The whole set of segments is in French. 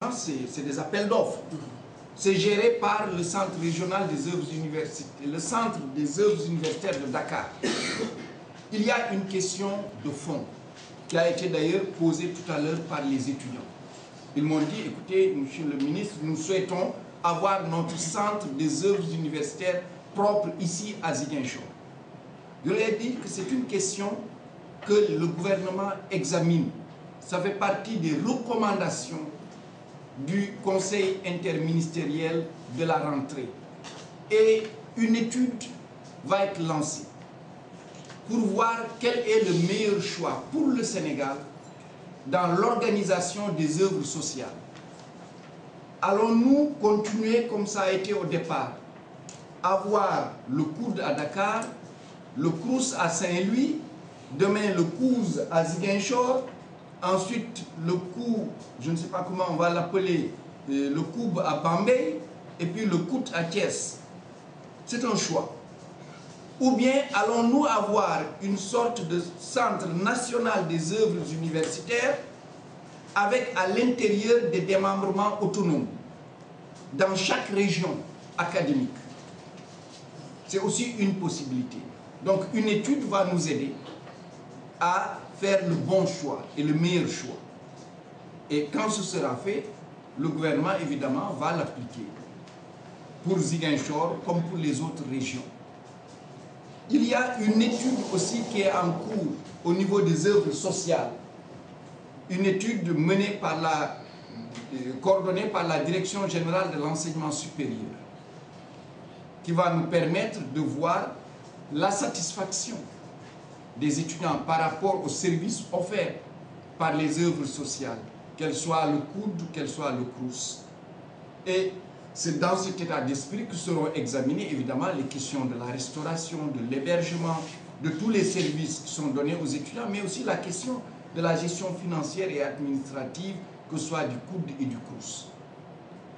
C'est des appels d'offres. C'est géré par le Centre régional des œuvres universitaires, le Centre des œuvres universitaires de Dakar. Il y a une question de fond qui a été d'ailleurs posée tout à l'heure par les étudiants. Ils m'ont dit, écoutez, monsieur le ministre, nous souhaitons avoir notre Centre des œuvres universitaires propre ici à Ziguinchor. Je leur ai dit que c'est une question que le gouvernement examine. Ça fait partie des recommandations du Conseil interministériel de la rentrée. Et une étude va être lancée pour voir quel est le meilleur choix pour le Sénégal dans l'organisation des œuvres sociales. Allons-nous continuer comme ça a été au départ, avoir le COUD à Dakar, le CROUS à Saint-Louis, demain le COUS à Ziguinchor, ensuite le COU, je ne sais pas comment on va l'appeler, le COUB à Bambey, et puis le COUT à Thiès. C'est un choix. Ou bien allons-nous avoir une sorte de centre national des œuvres universitaires avec à l'intérieur des démembrements autonomes dans chaque région académique. C'est aussi une possibilité. Donc une étude va nous aider à faire le bon choix et le meilleur choix. Et quand ce sera fait, le gouvernement évidemment va l'appliquer pour Ziguinchor comme pour les autres régions. Il y a une étude aussi qui est en cours au niveau des œuvres sociales. Une étude menée par coordonnée par la Direction générale de l'enseignement supérieur qui va nous permettre de voir la satisfaction des étudiants par rapport aux services offerts par les œuvres sociales, qu'elles soient le COUD, qu'elles soient le CROUS. Et c'est dans cet état d'esprit que seront examinées évidemment les questions de la restauration, de l'hébergement, de tous les services qui sont donnés aux étudiants, mais aussi la question de la gestion financière et administrative, que ce soit du COUD et du CROUS.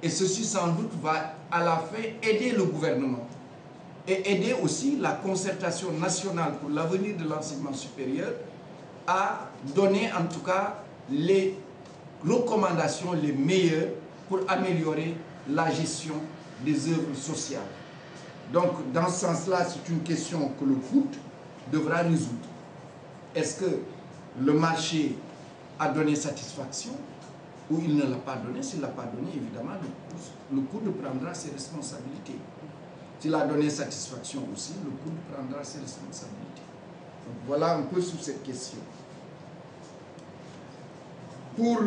Et ceci sans doute va à la fin aider le gouvernement et aider aussi la concertation nationale pour l'avenir de l'enseignement supérieur à donner en tout cas les recommandations les meilleures pour améliorer la gestion des œuvres sociales. Donc dans ce sens-là, c'est une question que le COUD devra résoudre. Est-ce que le marché a donné satisfaction ou il ne l'a pas donné? S'il ne l'a pas donné, évidemment, le COUD prendra ses responsabilités. S'il a donné satisfaction aussi, le COUD prendra ses responsabilités. Donc voilà un peu sur cette question. Pour